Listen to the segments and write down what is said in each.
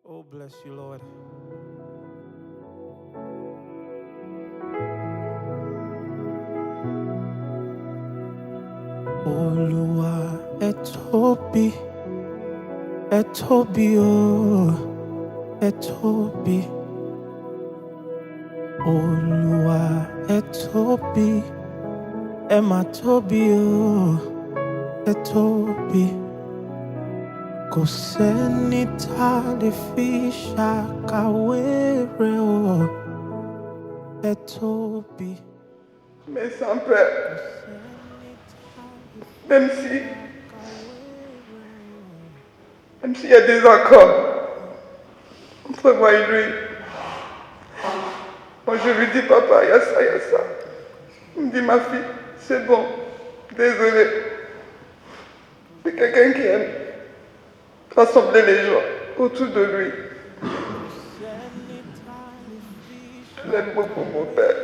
Oh, bless you, Lord. Olúwa ẹ tóbi o, ẹ tóbi. Olúwa ẹ mà tóbi o, ẹ tóbi. Kò sẹ́ni tá lè fi ṣàkàwé rẹ̀ o, ẹ tóbi. Mais sans peur, même s'il y a des accords entre moi et lui, moi je lui dis papa, il y a ça, il y a ça. Il me dit ma fille, c'est bon, désolé. C'est quelqu'un qui aime rassembler les gens autour de lui. Je l'aime beaucoup, mon père.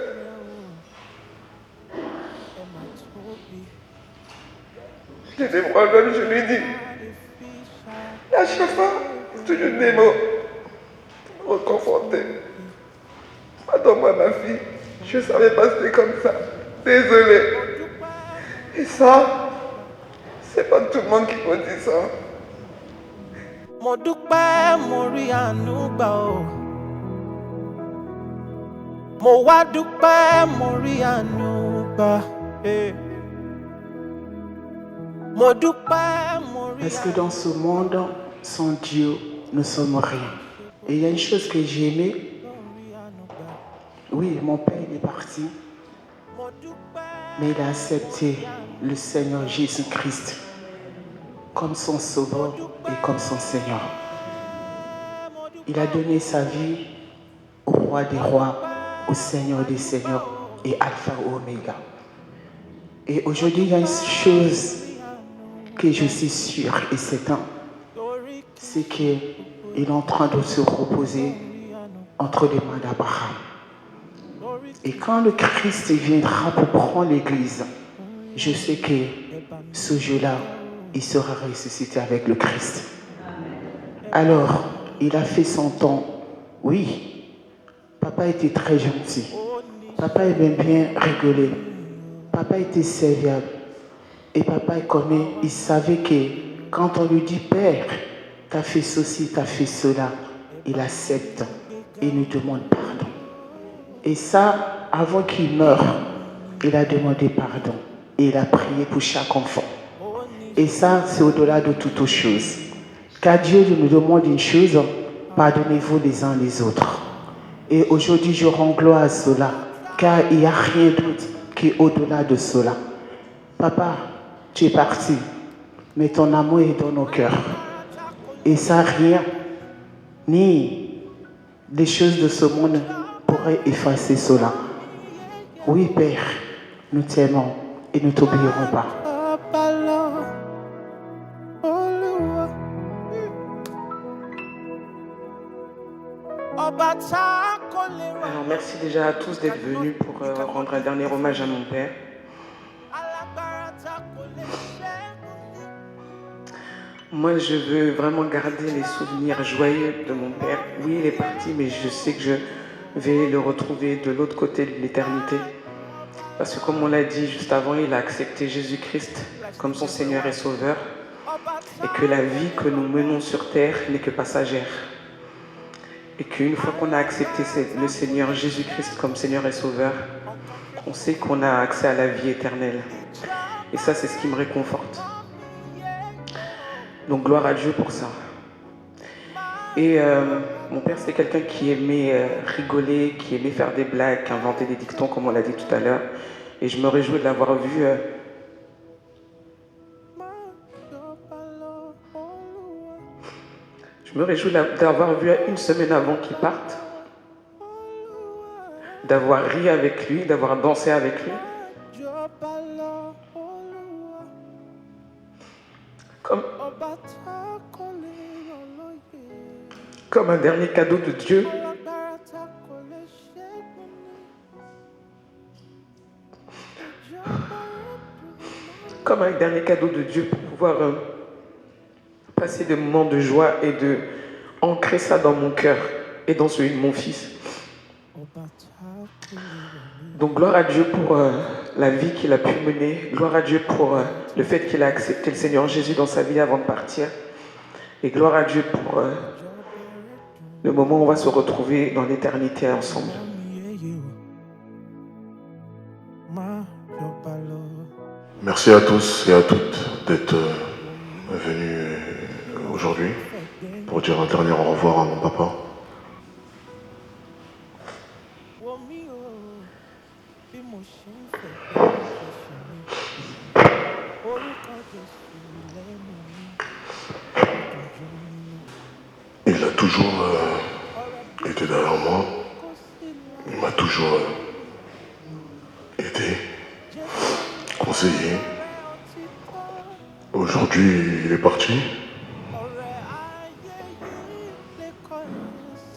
J'ai des problèmes, je lui dis. Et à chaque fois, c'est toujours des mots reconfortés. Pardonne-moi, ma fille, je ne savais pas que c'était comme ça. Désolé. Et ça, c'est pas tout le monde qui peut dire ça. Mo dúpẹ́ mo rí àánú gbà o. Mo wá dúpẹ́ mo rí àánú gbà. Mo dúpẹ́ mo rí. Parce que dans ce monde, sans Dieu, nous sommes rien. Et il y a une chose que j'ai aimée. Oui, mon père il est parti. Mais il a accepté le Seigneur Jésus-Christ comme son sauveur et comme son Seigneur. Il a donné sa vie au roi des rois, au Seigneur des seigneurs et Alpha et Oméga. Et aujourd'hui, il y a une chose que je suis sûr et certain, c'est qu'il est en train de se reposer entre les mains d'Abraham. Et quand le Christ viendra pour prendre l'église, je sais que ce jour-là, il sera ressuscité avec le Christ. Alors, il a fait son temps. Oui, papa était très gentil. Papa aimait bien rigoler. Papa était serviable. Et papa il savait que quand on lui dit « Père, t'as fait ceci, t'as fait cela », il accepte et nous demande pardon. Et ça, avant qu'il meure, il a demandé pardon. Et il a prié pour chaque enfant. Et ça, c'est au-delà de toutes choses. Car Dieu nous demande une chose, pardonnez-vous les uns les autres. Et aujourd'hui, je rends gloire à cela, car il n'y a rien d'autre qui est au-delà de cela. Papa, tu es parti, mais ton amour est dans nos cœurs. Et ça, rien, ni les choses de ce monde pourraient effacer cela. Oui, Père, nous t'aimons et nous t'oublierons pas. Alors, merci déjà à tous d'être venus pour rendre un dernier hommage à mon père. Moi, je veux vraiment garder les souvenirs joyeux de mon père. Oui, il est parti, mais je sais que je vais le retrouver de l'autre côté de l'éternité. Parce que comme on l'a dit juste avant, il a accepté Jésus-Christ comme son Seigneur et Sauveur. Et que la vie que nous menons sur terre n'est que passagère. Et qu'une fois qu'on a accepté le Seigneur Jésus-Christ comme Seigneur et Sauveur, on sait qu'on a accès à la vie éternelle. Et ça, c'est ce qui me réconforte. Donc gloire à Dieu pour ça. Et mon père, c'était quelqu'un qui aimait rigoler, qui aimait faire des blagues, inventer des dictons, comme on l'a dit tout à l'heure. Et je me réjouis de l'avoir vu. Je me réjouis d'avoir vu une semaine avant qu'il parte, d'avoir ri avec lui, d'avoir dansé avec lui. Comme un dernier cadeau de Dieu. Comme un dernier cadeau de Dieu pour pouvoir passer des moments de joie et de ancrer ça dans mon cœur et dans celui de mon fils. Donc gloire à Dieu pour la vie qu'il a pu mener. Gloire à Dieu pour le fait qu'il a accepté le Seigneur Jésus dans sa vie avant de partir. Et gloire à Dieu pour le moment où on va se retrouver dans l'éternité ensemble. Merci à tous et à toutes d'être venus aujourd'hui pour dire un dernier au revoir à mon papa. Il a toujours été derrière moi. Il m'a toujours aidé, conseillé. Aujourd'hui, il est parti.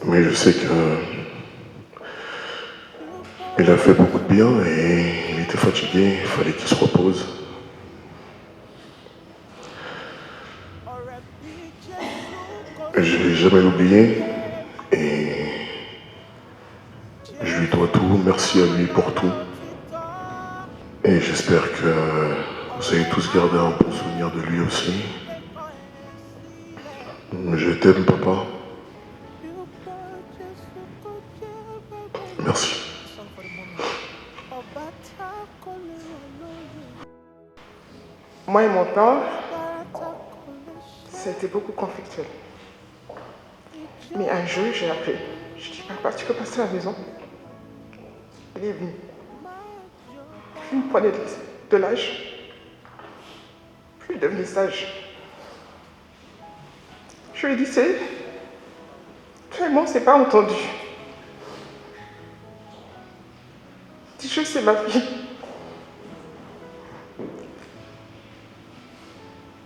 Mais je sais que il a fait beaucoup de bien et il était fatigué, il fallait qu'il se repose. Je ne vais jamais l'oublier et je lui dois tout. Merci à lui pour tout. Et j'espère que vous allez tous garder un bon souvenir de lui aussi. Je t'aime, papa. Merci. Moi et mon père, ça a été beaucoup conflictuel. Mais un jour, j'ai appelé. Je dis, papa, tu peux passer à la maison? Il est venu. Plus il me prenait de l'âge, plus il devenait sage. Je lui ai dit, c'est... Toi et moi, on ne s'est pas entendu. Je dis, je sais ma fille.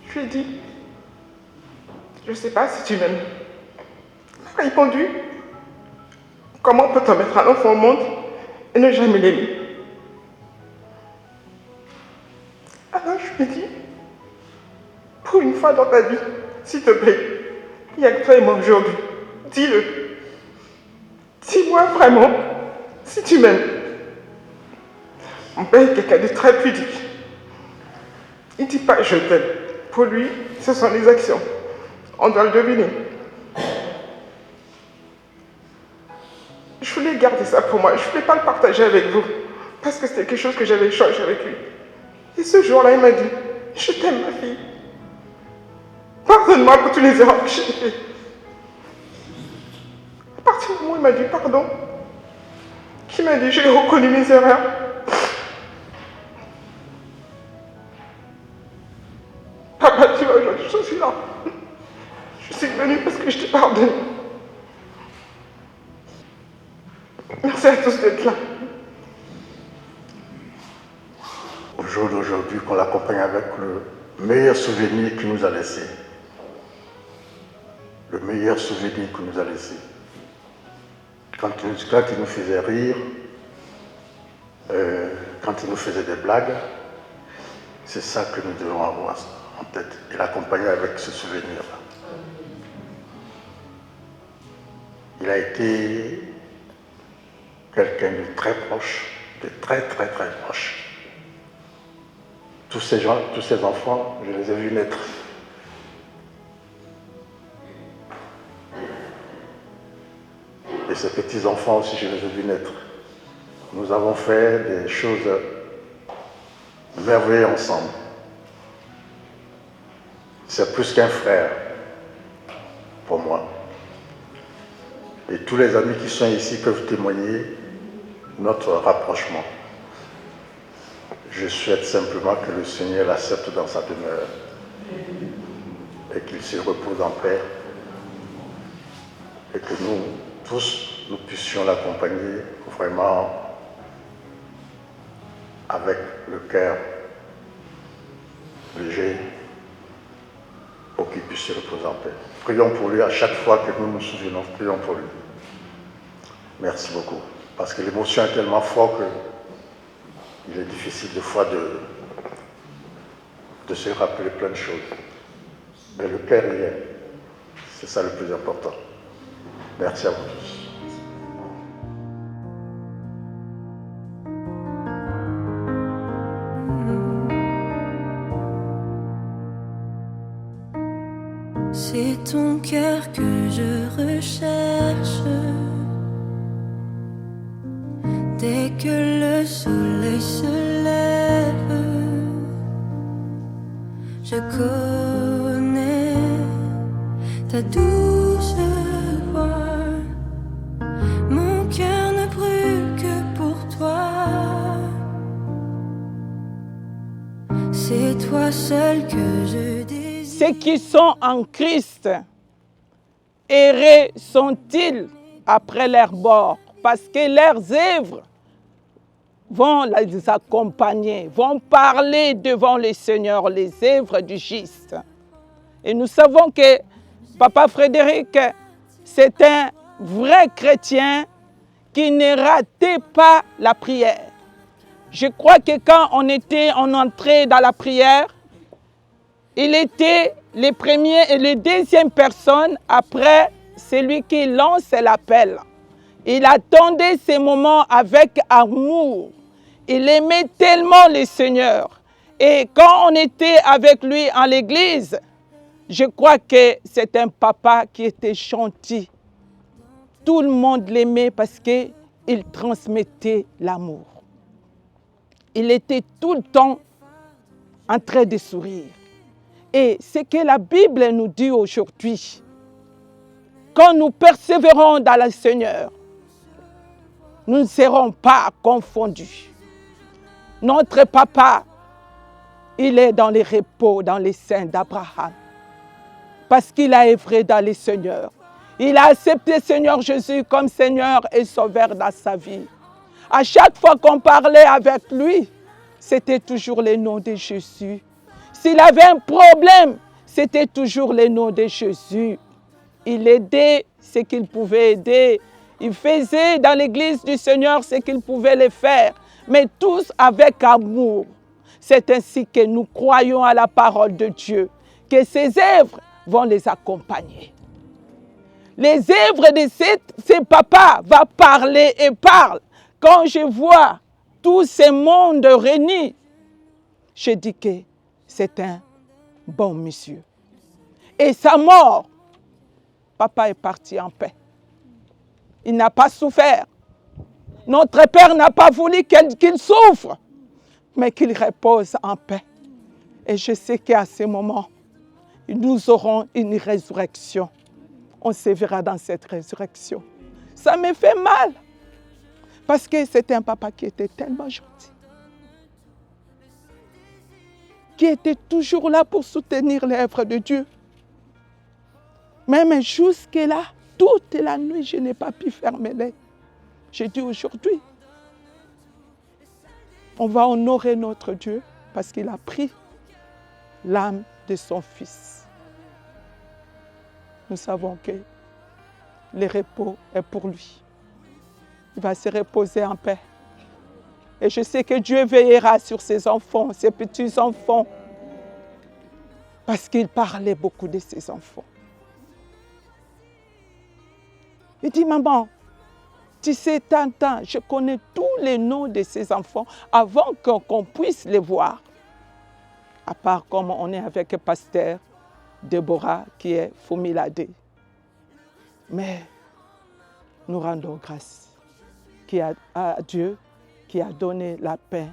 Je lui ai dit, je ne sais pas si tu m'aimes. Il m'a répondu, comment peut-on mettre un enfant au monde et ne jamais l'aimer? Alors je lui ai dit, pour une fois dans ta vie, s'il te plaît, il n'y a que toi et moi aujourd'hui. Dis-le. Dis-moi vraiment si tu m'aimes. Mon père est quelqu'un de très pudique. Il ne dit pas je t'aime. Pour lui, ce sont les actions. On doit le deviner. Je voulais garder ça pour moi. Je ne voulais pas le partager avec vous. Parce que c'était quelque chose que j'avais échangé avec lui. Et ce jour-là, il m'a dit, je t'aime ma fille. Pardonne-moi pour tous les erreurs que j'ai faites. À partir du moment où il m'a dit pardon, qu'il m'a dit j'ai reconnu mes erreurs. Papa, tu vois, aujourd'hui, je suis là. Je suis venue parce que je t'ai pardonné. Merci à tous d'être là. Au jour d'aujourd'hui, qu'on l'accompagne avec le meilleur souvenir qu'il nous a laissé. Le meilleur souvenir qu'il nous a laissé. Quand il nous faisait rire, quand il nous faisait des blagues, c'est ça que nous devons avoir en tête et l'accompagner avec ce souvenir-là. Il a été quelqu'un de très proche, de très très très proche. Tous ces gens, tous ces enfants, je les ai vus naître. Et ces petits-enfants aussi, je les ai vus naître. Nous avons fait des choses merveilleuses ensemble. C'est plus qu'un frère pour moi. Et tous les amis qui sont ici peuvent témoigner notre rapprochement. Je souhaite simplement que le Seigneur l'accepte dans sa demeure et qu'il se repose en paix et que nous tous, nous puissions l'accompagner vraiment avec le cœur léger pour qu'il puisse se reposer en paix. Prions pour lui à chaque fois que nous nous souvenons, prions pour lui. Merci beaucoup. Parce que l'émotion est tellement forte qu'il est difficile des fois de se rappeler plein de choses. Mais le cœur y est. C'est ça le plus important. Merci à vous tous. C'est ton cœur que je recherche. Dès que le soleil se lève, je connais ta douce voix. Mon cœur ne brûle que pour toi. C'est toi seul que je désire. Ceux qui sont en Christ, errés sont-ils après leur bord, parce que leurs œuvres vont les accompagner, vont parler devant le Seigneur, les œuvres du juste. Et nous savons que Papa Frédéric, c'est un vrai chrétien qui ne ratait pas la prière. Je crois que quand on entrait dans la prière, il était les premiers et les deuxièmes personnes après celui qui lance l'appel. Il attendait ces moments avec amour. Il aimait tellement le Seigneur. Et quand on était avec lui en l'église, je crois que c'est un papa qui était gentil. Tout le monde l'aimait parce qu'il transmettait l'amour. Il était tout le temps en train de sourire. Et ce que la Bible nous dit aujourd'hui, quand nous persévérons dans le Seigneur, nous ne serons pas confondus. Notre papa, il est dans les repos, dans les seins d'Abraham, parce qu'il a œuvré dans le Seigneur. Il a accepté le Seigneur Jésus comme Seigneur et Sauveur dans sa vie. À chaque fois qu'on parlait avec lui, c'était toujours le nom de Jésus. S'il avait un problème, c'était toujours le nom de Jésus. Il aidait ce qu'il pouvait aider. Il faisait dans l'église du Seigneur ce qu'il pouvait le faire, mais tous avec amour. C'est ainsi que nous croyons à la parole de Dieu, que ses œuvres vont les accompagner. Les œuvres de ces papas vont parler et parlent. Quand je vois tout ce monde réuni, je dis que c'est un bon monsieur. Et sa mort, papa est parti en paix. Il n'a pas souffert. Notre Père n'a pas voulu qu'il souffre, mais qu'il repose en paix. Et je sais qu'à ce moment, nous aurons une résurrection. On se verra dans cette résurrection. Ça me fait mal, parce que c'était un papa qui était tellement gentil, qui était toujours là pour soutenir l'œuvre de Dieu. Même jusque-là, toute la nuit, je n'ai pas pu fermer l'œil. J'ai dit aujourd'hui, on va honorer notre Dieu parce qu'il a pris l'âme de son fils. Nous savons que le repos est pour lui. Il va se reposer en paix. Et je sais que Dieu veillera sur ses enfants, ses petits-enfants, parce qu'il parlait beaucoup de ses enfants. Il dit, maman, tu sais, Tintin, je connais tous les noms de ces enfants avant qu'on puisse les voir. À part comme on est avec le pasteur Déborah qui est Fumilade. Mais nous rendons grâce à Dieu qui a donné la paix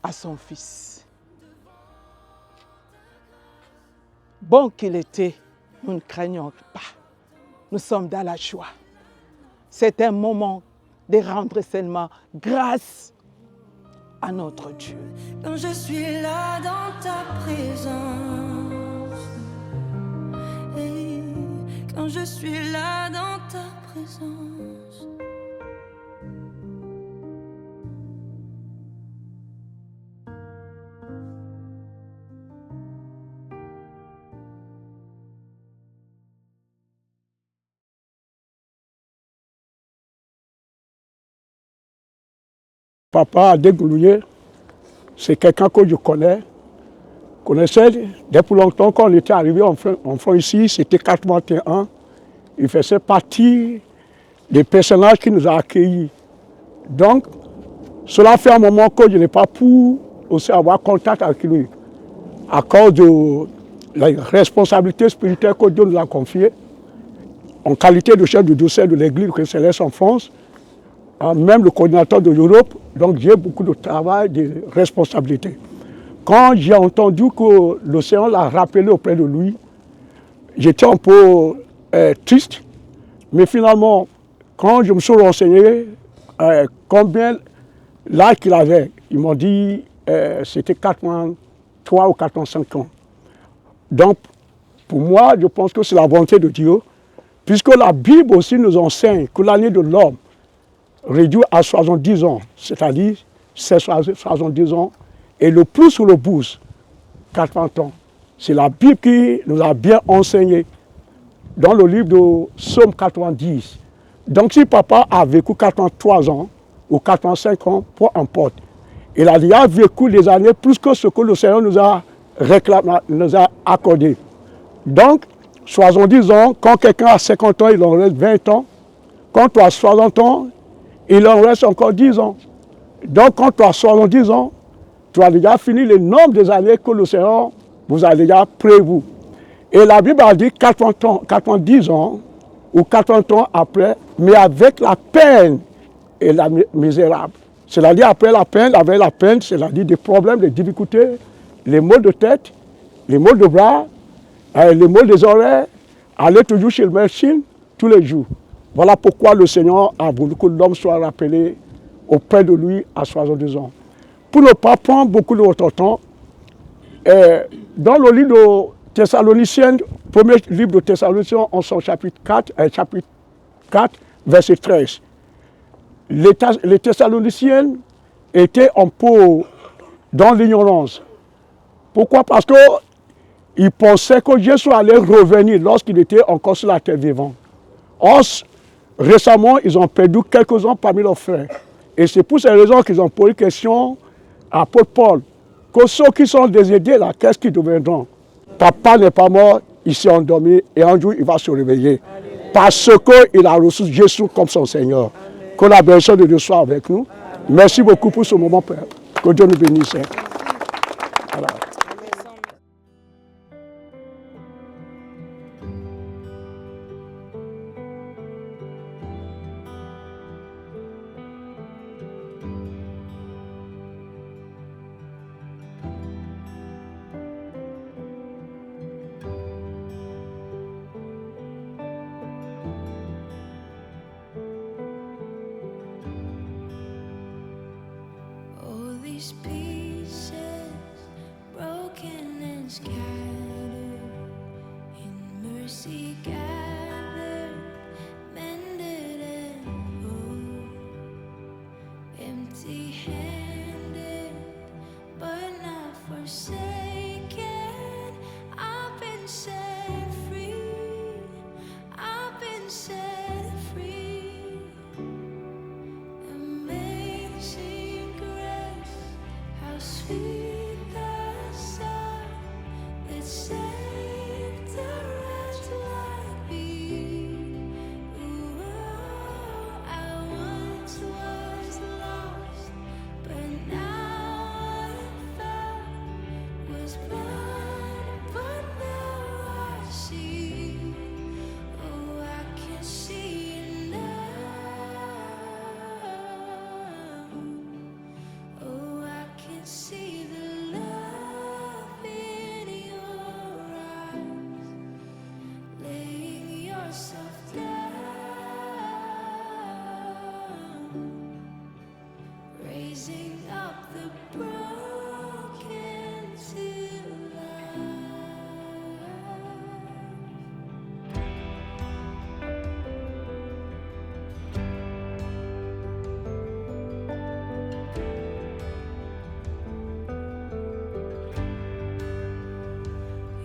à son fils. Bon qu'il était, nous ne craignons pas. Nous sommes dans la joie. C'est un moment de rendre seulement grâce à notre Dieu. Quand je suis là dans ta présence, et quand je suis là dans ta présence, Papa Adegoulouye, c'est quelqu'un que je connaissais depuis longtemps. Quand on était arrivé en France ici, c'était 81. il faisait partie des personnages qui nous ont accueillis. Donc, cela fait un moment que je n'ai pas pu aussi avoir contact avec lui, à cause de la responsabilité spirituelle que Dieu nous a confiée, en qualité de chef de dossier de l'église que Céleste en France, même le coordinateur de l'Europe, donc j'ai beaucoup de travail, de responsabilités. Quand j'ai entendu que l'océan l'a rappelé auprès de lui, j'étais un peu triste, mais finalement, quand je me suis renseigné combien l'âge qu'il avait, ils m'ont dit c'était 83 ou 85 ans. Donc, pour moi, je pense que c'est la volonté de Dieu, puisque la Bible aussi nous enseigne que l'année de l'homme réduit à 70 ans, c'est-à-dire c'est 70 ans, et le plus ou le bout, 80 ans. C'est la Bible qui nous a bien enseigné dans le livre de Psaume 90. Donc si papa a vécu 83 ans ou 85 ans, peu importe, il a déjà vécu des années plus que ce que le Seigneur nous a réclamé, nous a accordé. Donc, 70 ans, quand quelqu'un a 50 ans, il en reste 20 ans. Quand tu as 60 ans, il en reste encore 10 ans. Donc, quand tu as 70 ans, tu as déjà fini le nombre des années que le Seigneur vous a déjà prévu. Et la Bible a dit 90 ans ou 80 ans après, mais avec la peine et la misérable. C'est-à-dire après la peine, avec la peine, c'est-à-dire des problèmes, des difficultés, les maux de tête, les maux de bras, les maux des oreilles, aller toujours chez le médecin tous les jours. Voilà pourquoi le Seigneur a voulu que l'homme soit rappelé auprès de lui à 62 ans. Pour ne pas prendre beaucoup de votre temps, dans le livre de Thessaloniciens, premier livre de Thessaloniciens, en son chapitre 4, verset 13, les Thessaloniciens étaient un peu dans l'ignorance. Pourquoi? Parce qu'ils pensaient que Jésus allait revenir lorsqu'il était encore sur la terre vivante. Or, récemment, ils ont perdu quelques-uns parmi leurs frères. Et c'est pour ces raisons qu'ils ont posé question à l'apôtre Paul, que ceux qui sont décédés là, qu'est-ce qu'ils deviendront? Papa n'est pas mort, il s'est endormi et un jour il va se réveiller. Amen. Parce qu'il a reçu Jésus comme son Seigneur. Amen. Que la bénédiction de Dieu soit avec nous. Amen. Merci beaucoup pour ce moment, Père. Que Dieu nous bénisse. Voilà. These pieces broken and scattered, in mercy gathered, mended and whole, empty-handed but not forsaken. I've been set free, I've been set free. Amazing grace, how sweet the sound that saved a wretch like me. Ooh, I once was lost, but now I'm found. Was blind, but now I see. Oh, I can see now. Oh, I can see the love in your eyes, laying yourself down, raising up the broken to life.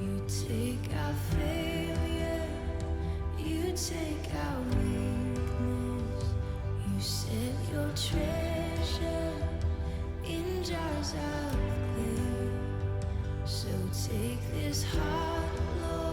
You take our failure, you take our weakness, you set your treasure in jars of clay. So take this heart, Lord.